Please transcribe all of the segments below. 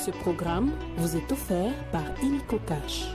Ce programme vous est offert par Illico Cash.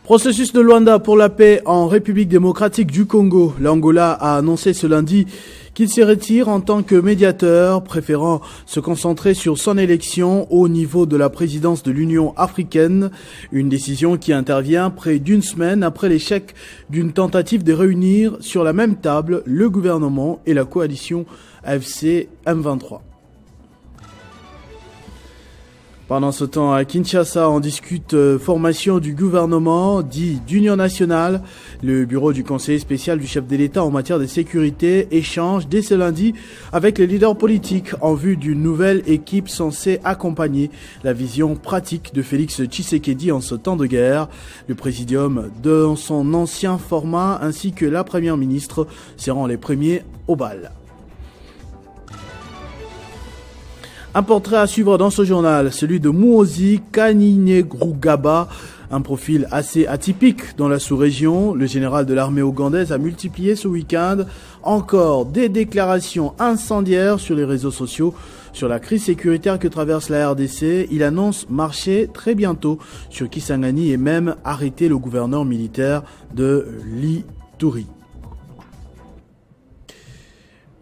Processus de Luanda pour la paix en République démocratique du Congo. L'Angola a annoncé ce lundi qu'il se retire en tant que médiateur, préférant se concentrer sur son élection au niveau de la présidence de l'Union africaine. Une décision qui intervient près d'une semaine après l'échec d'une tentative de réunir sur la même table le gouvernement et la coalition AFC M23. Pendant ce temps, à Kinshasa, on discute formation du gouvernement dit d'Union nationale. Le bureau du conseiller spécial du chef de l'État en matière de sécurité échange dès ce lundi avec les leaders politiques en vue d'une nouvelle équipe censée accompagner la vision pratique de Félix Tshisekedi en ce temps de guerre. Le présidium dans son ancien format ainsi que la première ministre seront les premiers au bal. Un portrait à suivre dans ce journal, celui de Muhoozi Kainerugaba, un profil assez atypique dans la sous-région. Le général de l'armée ougandaise a multiplié ce week-end encore des déclarations incendiaires sur les réseaux sociaux sur la crise sécuritaire que traverse la RDC. Il annonce marcher très bientôt sur Kisangani et même arrêter le gouverneur militaire de l'Ituri.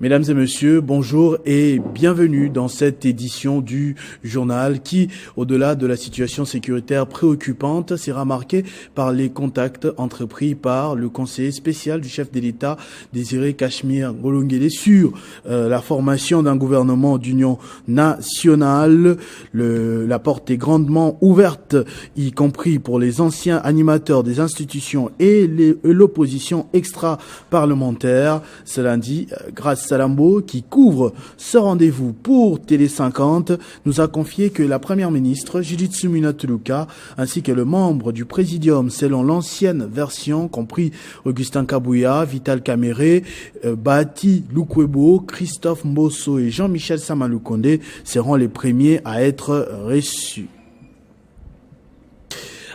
Mesdames et messieurs, bonjour et bienvenue dans cette édition du journal qui, au-delà de la situation sécuritaire préoccupante, sera marquée par les contacts entrepris par le conseiller spécial du chef de l'État, Désiré Cachemire Ngolongele, sur la formation d'un gouvernement d'union nationale. La porte est grandement ouverte, y compris pour les anciens animateurs des institutions et l'opposition extra-parlementaire. Ce lundi, grâce Salambo, qui couvre ce rendez-vous pour Télé 50, nous a confié que la première ministre, Judith Suminwa Tuluka, ainsi que le membre du présidium selon l'ancienne version, compris Augustin Kabouya, Vital Kamere, Bahati Lukwebo, Christophe Mbosso et Jean-Michel Samalukonde seront les premiers à être reçus.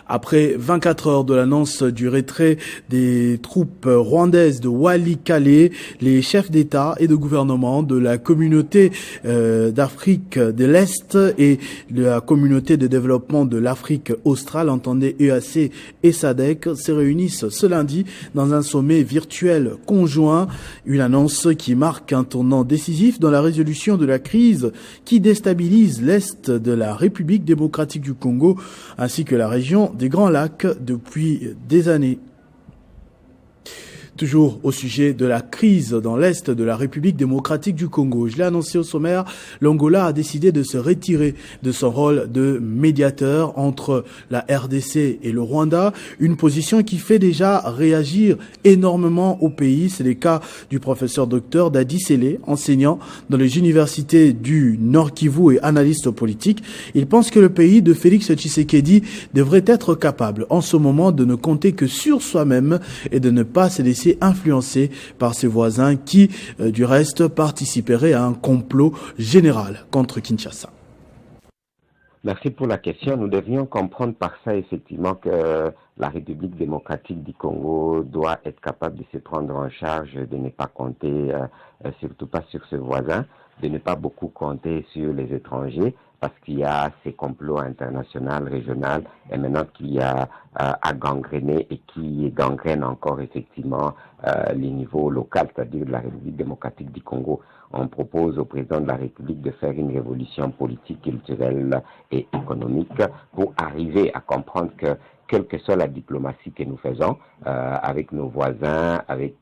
Après 24 heures de l'annonce du retrait des troupes rwandaises de Walikale, les chefs d'État et de gouvernement de la communauté d'Afrique de l'Est et de la communauté de développement de l'Afrique australe, entendez EAC et SADC, se réunissent ce lundi dans un sommet virtuel conjoint. Une annonce qui marque un tournant décisif dans la résolution de la crise qui déstabilise l'Est de la République démocratique du Congo ainsi que la région des Grands Lacs depuis des années. Toujours au sujet de la crise dans l'Est de la République démocratique du Congo. Je l'ai annoncé au sommaire, l'Angola a décidé de se retirer de son rôle de médiateur entre la RDC et le Rwanda, une position qui fait déjà réagir énormément au pays. C'est le cas du professeur docteur Dadi Sele, enseignant dans les universités du Nord Kivu et analyste politique. Il pense que le pays de Félix Tshisekedi devrait être capable en ce moment de ne compter que sur soi-même et de ne pas se laisser influencé par ses voisins qui, du reste, participeraient à un complot général contre Kinshasa. Merci pour la question. Nous devions comprendre par ça effectivement que la République démocratique du Congo doit être capable de se prendre en charge, de ne pas compter, surtout pas sur ses voisins, de ne pas beaucoup compter sur les étrangers, parce qu'il y a ces complots internationaux, régionaux, et maintenant qu'il y a à gangréner et qui gangrène encore effectivement les niveaux locaux, c'est-à-dire de la République démocratique du Congo. On propose au président de la République de faire une révolution politique, culturelle et économique pour arriver à comprendre que quelle que soit la diplomatie que nous faisons avec nos voisins, avec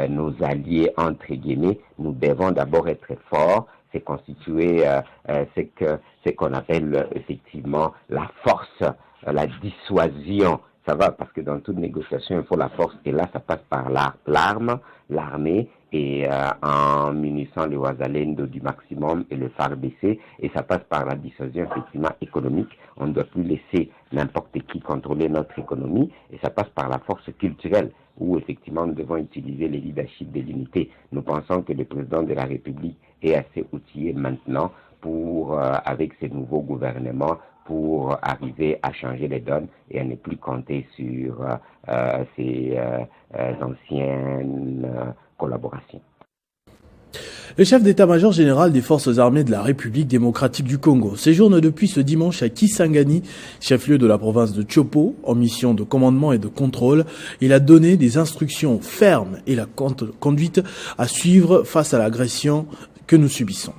nos alliés entre guillemets, nous devons d'abord être forts. C'est constituer ce qu'on appelle effectivement la force, la dissuasion. Ça va parce que dans toute négociation, il faut la force. Et là, ça passe par l'arme, l'armée, et en munissant les Ouazalendo du maximum et le phare baissé. Et ça passe par la dissuasion effectivement économique. On ne doit plus laisser n'importe qui contrôler notre économie. Et ça passe par la force culturelle, où effectivement nous devons utiliser les leaderships de l'unité. Nous pensons que le président de la République est assez outillé maintenant pour, avec ces nouveaux gouvernements, pour arriver à changer les donnes et à ne plus compter sur ces anciennes collaborations. Le chef d'état-major général des forces armées de la République démocratique du Congo séjourne depuis ce dimanche à Kisangani, chef-lieu de la province de Tchopo, en mission de commandement et de contrôle. Il a donné des instructions fermes et la conduite à suivre face à l'agression que nous subissons.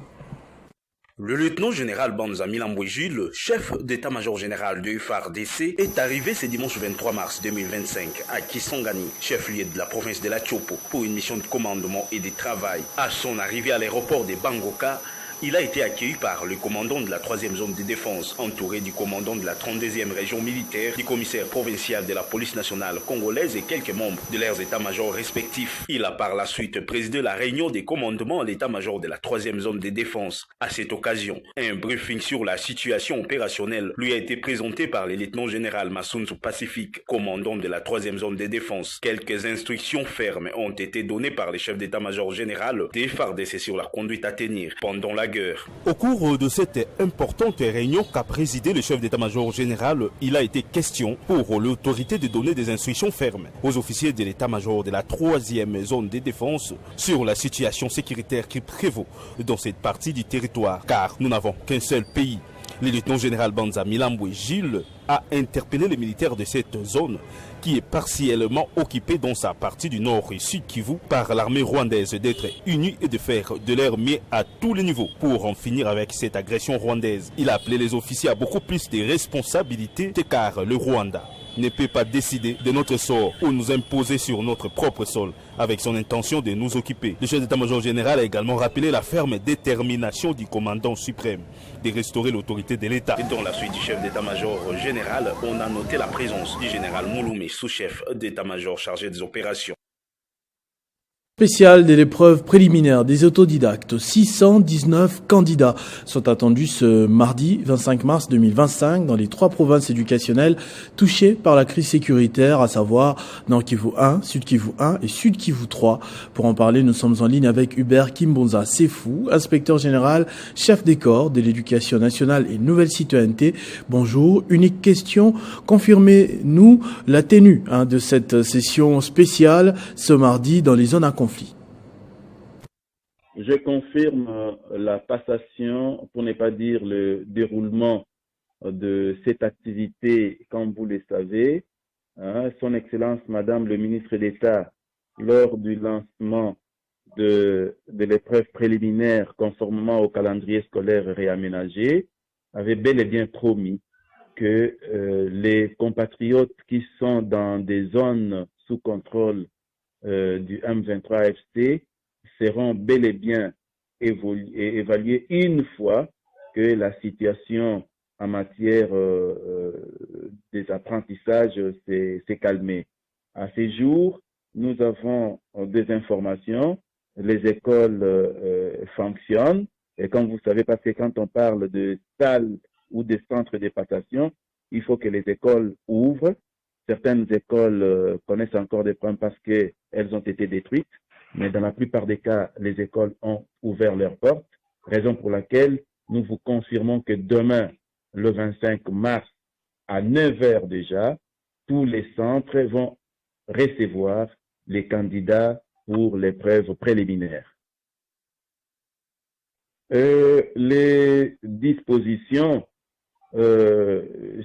Le lieutenant-général Banza Milambwe Jules, chef d'état-major général du FARDC, est arrivé ce dimanche 23 mars 2025 à Kisangani, chef-lieu de la province de la Tchopo, pour une mission de commandement et de travail. À son arrivée à l'aéroport de Bangoka, il a été accueilli par le commandant de la 3e zone de défense, entouré du commandant de la 32e région militaire, du commissaire provincial de la police nationale congolaise et quelques membres de leurs états-majors respectifs. Il a par la suite présidé la réunion des commandements à l'état-major de la 3e zone de défense. À cette occasion, un briefing sur la situation opérationnelle lui a été présenté par le lieutenant-général Massunzu Pacifique, commandant de la 3e zone de défense. Quelques instructions fermes ont été données par les chefs d'état-major général des FARDC sur la conduite à tenir pendant la guerre. Au cours de cette importante réunion qu'a présidé le chef d'état-major général, il a été question pour l'autorité de donner des instructions fermes aux officiers de l'état-major de la 3e zone de défense sur la situation sécuritaire qui prévaut dans cette partie du territoire, car nous n'avons qu'un seul pays. Le lieutenant-général Banza Milambwe Gilles a interpellé les militaires de cette zone qui est partiellement occupée dans sa partie du nord et sud Kivu par l'armée rwandaise d'être unie et de faire de leur mieux à tous les niveaux pour en finir avec cette agression rwandaise. Il a appelé les officiers à beaucoup plus de responsabilités car le Rwanda ne peut pas décider de notre sort ou nous imposer sur notre propre sol avec son intention de nous occuper. Le chef d'état-major général a également rappelé la ferme détermination du commandant suprême de restaurer l'autorité de l'État. Et dans la suite du chef d'état-major général, on a noté la présence du général Mouloumé, sous-chef d'état-major chargé des opérations. Spécial de l'épreuve préliminaire des autodidactes. 619 candidats sont attendus ce mardi 25 mars 2025 dans les 3 provinces éducationnelles touchées par la crise sécuritaire, à savoir Nord Kivu 1, Sud Kivu 1 et Sud Kivu 3. Pour en parler, nous sommes en ligne avec Hubert Kimbonza Sefou, inspecteur général, chef des corps de l'éducation nationale et nouvelle citoyenneté. Bonjour. Unique question, confirmez-nous la tenue de cette session spéciale ce mardi dans les zones à conflit. Je confirme la passation, pour ne pas dire le déroulement de cette activité, comme vous le savez. Son Excellence, Madame le ministre d'État, lors du lancement de l'épreuve préliminaire conformément au calendrier scolaire réaménagé, avait bel et bien promis que les compatriotes qui sont dans des zones sous contrôle du M23 FC seront bel et bien évalués une fois que la situation en matière des apprentissages s'est calmée. À ce jour, nous avons des informations, les écoles fonctionnent, et comme vous savez, parce que quand on parle de salles ou de centres de passation, il faut que les écoles ouvrent. Certaines écoles connaissent encore des problèmes parce qu'elles ont été détruites, mais dans la plupart des cas, les écoles ont ouvert leurs portes, raison pour laquelle nous vous confirmons que demain, le 25 mars, à 9 h déjà, tous les centres vont recevoir les candidats pour l'épreuve préliminaire. Les dispositions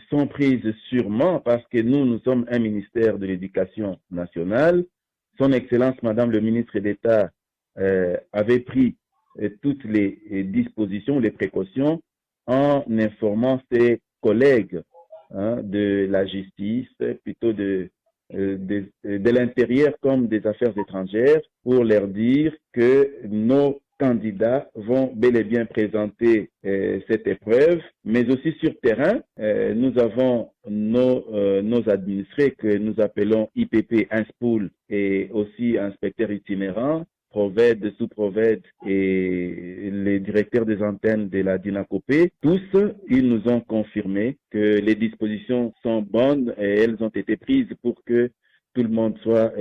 sont prises sûrement parce que nous sommes un ministère de l'Éducation nationale. Son Excellence, Madame le ministre d'État, avait pris toutes les dispositions, les précautions en informant ses collègues de la justice, plutôt de l'intérieur comme des affaires étrangères, pour leur dire que nos candidats vont bel et bien présenter cette épreuve, mais aussi sur terrain, nous avons nos administrés que nous appelons IPP, INSPOOL, et aussi inspecteurs itinérants, Proved, sous-Proved et les directeurs des antennes de la DINACOPé. Tous, ils nous ont confirmé que les dispositions sont bonnes et elles ont été prises pour que tout le monde soit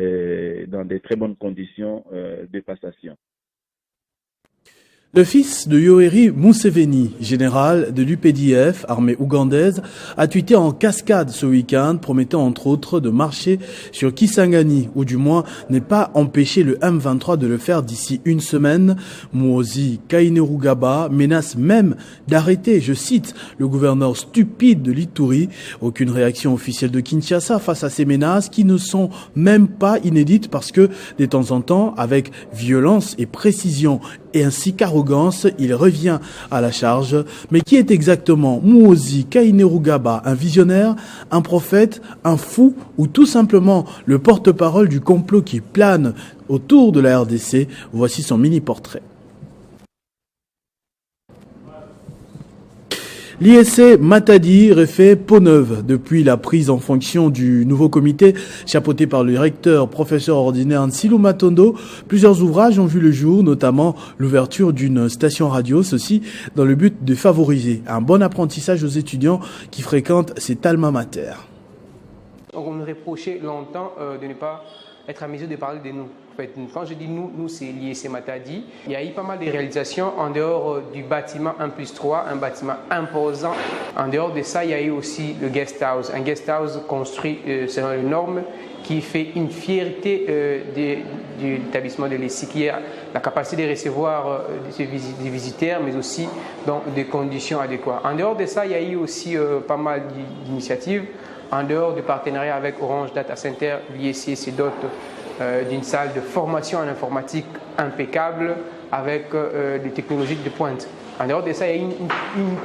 dans de très bonnes conditions de passation. Le fils de Yoweri Museveni, général de l'UPDF, armée ougandaise, a tweeté en cascade ce week-end, promettant entre autres de marcher sur Kisangani, ou du moins n'est pas empêché le M23 de le faire d'ici une semaine. Muhoozi Kainerugaba menace même d'arrêter, je cite, le gouverneur stupide de l'Ituri. Aucune réaction officielle de Kinshasa face à ces menaces qui ne sont même pas inédites parce que, de temps en temps, avec violence et précision et ainsi qu'arrogance, il revient à la charge. Mais qui est exactement Muhoozi Kainerugaba? Un visionnaire, un prophète, un fou ou tout simplement le porte-parole du complot qui plane autour de la RDC? Voici son mini-portrait. L'ISC Matadi refait peau neuve depuis la prise en fonction du nouveau comité chapeauté par le recteur professeur ordinaire Nsilou Matondo. Plusieurs ouvrages ont vu le jour, notamment l'ouverture d'une station radio, ceci dans le but de favoriser un bon apprentissage aux étudiants qui fréquentent cet alma mater. On nous reprochait longtemps de ne pas être à mesure de parler de nous. En fait, quand je dis nous c'est l'ISC Matadi. Il y a eu pas mal de réalisations en dehors du bâtiment 1+3, un bâtiment imposant. En dehors de ça, il y a eu aussi le guest house, un guest house construit selon les normes qui fait une fierté de l'établissement de l'ISC, qui a la capacité de recevoir des visiteurs, mais aussi dans des conditions adéquates. En dehors de ça, il y a eu aussi pas mal d'initiatives. En dehors du partenariat avec Orange Data Center, l'ISC se dote d'une salle de formation en informatique impeccable avec des technologies de pointe. En dehors de ça, il y a une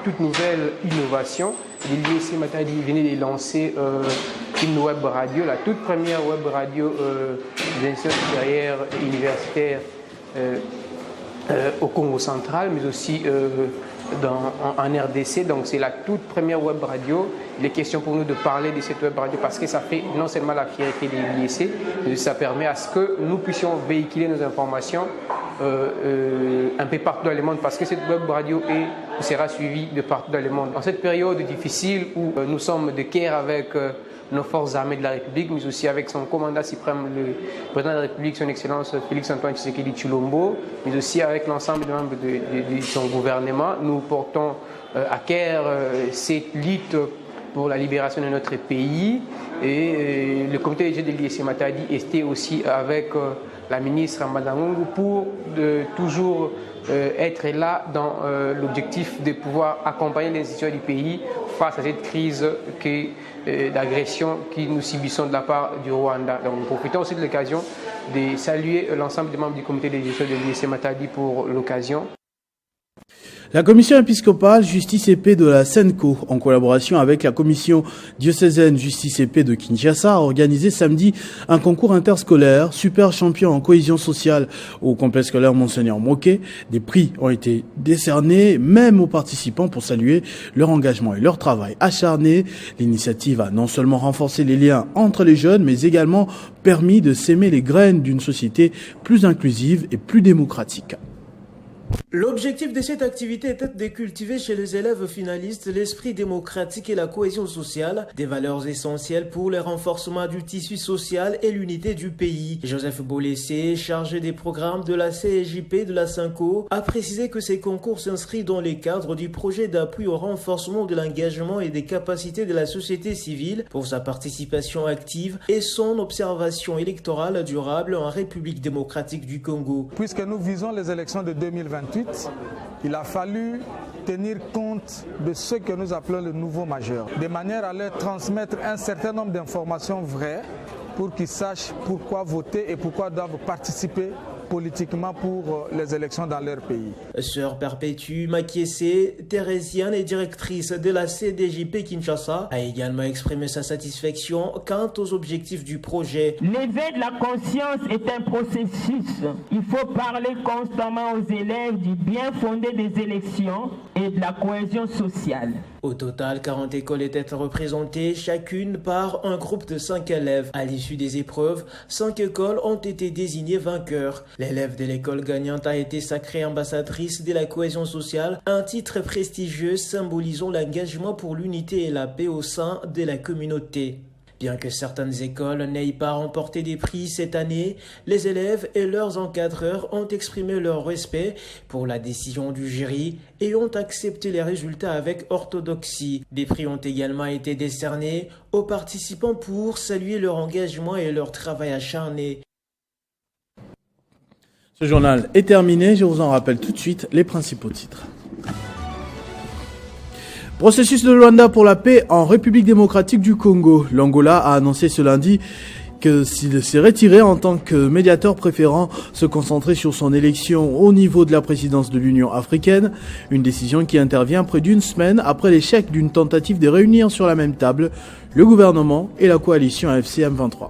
toute nouvelle innovation. L'ISC Matadi venait de lancer une web radio, la toute première web radio de l'institut supérieur universitaire au Congo central, mais aussi en RDC. Donc c'est la toute première web radio. Il est question pour nous de parler de cette web radio parce que ça fait non seulement la fierté de l'ISC, mais ça permet à ce que nous puissions véhiculer nos informations un peu partout dans le monde, parce que cette web radio sera suivie de partout dans le monde. En cette période difficile où nous sommes de guerre avec nos forces armées de la République, mais aussi avec son commandant suprême, le président de la République, son Excellence Félix-Antoine Tshisekedi Tshilombo, mais aussi avec l'ensemble des membres de son gouvernement. Nous portons à cœur cette lutte pour la libération de notre pays, et le comité de l'ISC Matadi était aussi avec la ministre Madangungu pour toujours être là dans l'objectif de pouvoir accompagner les institutions du pays face à cette crise d'agression que nous subissons de la part du Rwanda. Donc nous profitons aussi de l'occasion de saluer l'ensemble des membres du comité de gestion de l'ISC Matadi pour l'occasion. La commission épiscopale Justice et Paix de la Senco, en collaboration avec la commission diocésaine Justice et Paix de Kinshasa, a organisé samedi un concours interscolaire super champion en cohésion sociale au complexe scolaire Monseigneur Moké. Des prix ont été décernés même aux participants pour saluer leur engagement et leur travail acharné. L'initiative a non seulement renforcé les liens entre les jeunes, mais également permis de s'aimer les graines d'une société plus inclusive et plus démocratique. L'objectif de cette activité était de cultiver chez les élèves finalistes l'esprit démocratique et la cohésion sociale, des valeurs essentielles pour le renforcement du tissu social et l'unité du pays. Joseph Bolessé, chargé des programmes de la CEJP de la Senco, a précisé que ces concours s'inscrivent dans le cadre du projet d'appui au renforcement de l'engagement et des capacités de la société civile pour sa participation active et son observation électorale durable en République démocratique du Congo. Puisque nous visons les élections de 2028, il a fallu tenir compte de ce que nous appelons le nouveau majeur, de manière à leur transmettre un certain nombre d'informations vraies pour qu'ils sachent pourquoi voter et pourquoi doivent participer politiquement pour les élections dans leur pays. Sœur Perpétue Makiessé, thérésienne et directrice de la CDJP Kinshasa, a également exprimé sa satisfaction quant aux objectifs du projet. L'éveil de la conscience est un processus. Il faut parler constamment aux élèves du bien fondé des élections et de la cohésion sociale. Au total, 40 écoles étaient représentées, chacune par un groupe de 5 élèves. À l'issue des épreuves, 5 écoles ont été désignées vainqueurs. L'élève de l'école gagnante a été sacrée ambassadrice de la cohésion sociale, un titre prestigieux symbolisant l'engagement pour l'unité et la paix au sein de la communauté. Bien que certaines écoles n'aient pas remporté des prix cette année, les élèves et leurs encadreurs ont exprimé leur respect pour la décision du jury et ont accepté les résultats avec orthodoxie. Des prix ont également été décernés aux participants pour saluer leur engagement et leur travail acharné. Ce journal est terminé, je vous en rappelle tout de suite les principaux titres. Processus de Luanda pour la paix en République démocratique du Congo. L'Angola a annoncé ce lundi que s'il s'est retiré en tant que médiateur préférant se concentrer sur son élection au niveau de la présidence de l'Union africaine, une décision qui intervient près d'une semaine après l'échec d'une tentative de réunir sur la même table le gouvernement et la coalition AFC M23.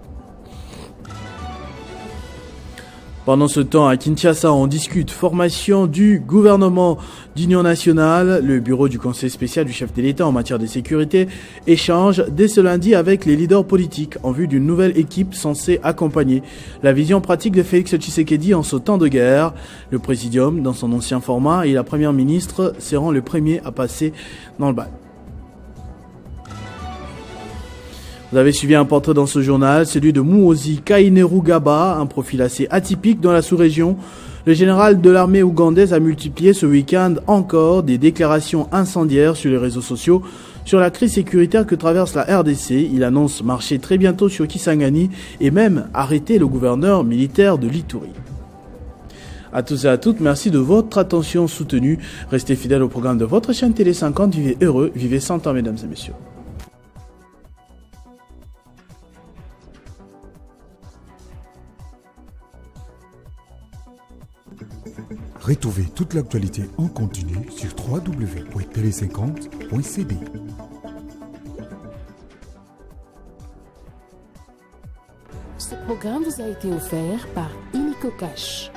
Pendant ce temps, à Kinshasa, on discute formation du gouvernement d'union nationale. Le bureau du conseil spécial du chef de l'État en matière de sécurité échange dès ce lundi avec les leaders politiques en vue d'une nouvelle équipe censée accompagner la vision pratique de Félix Tshisekedi en ce temps de guerre. Le présidium, dans son ancien format, et la première ministre seront les premiers à passer dans le bac. Vous avez suivi un portrait dans ce journal, celui de Muhoozi Kainerugaba, un profil assez atypique dans la sous-région. Le général de l'armée ougandaise a multiplié ce week-end encore des déclarations incendiaires sur les réseaux sociaux sur la crise sécuritaire que traverse la RDC. Il annonce marcher très bientôt sur Kisangani et même arrêter le gouverneur militaire de l'Ituri. À tous et à toutes, merci de votre attention soutenue. Restez fidèles au programme de votre chaîne Télé 50. Vivez heureux, vivez 100 ans, mesdames et messieurs. Retrouvez toute l'actualité en continu sur www.tele50.cd. Ce programme vous a été offert par Illico Cash.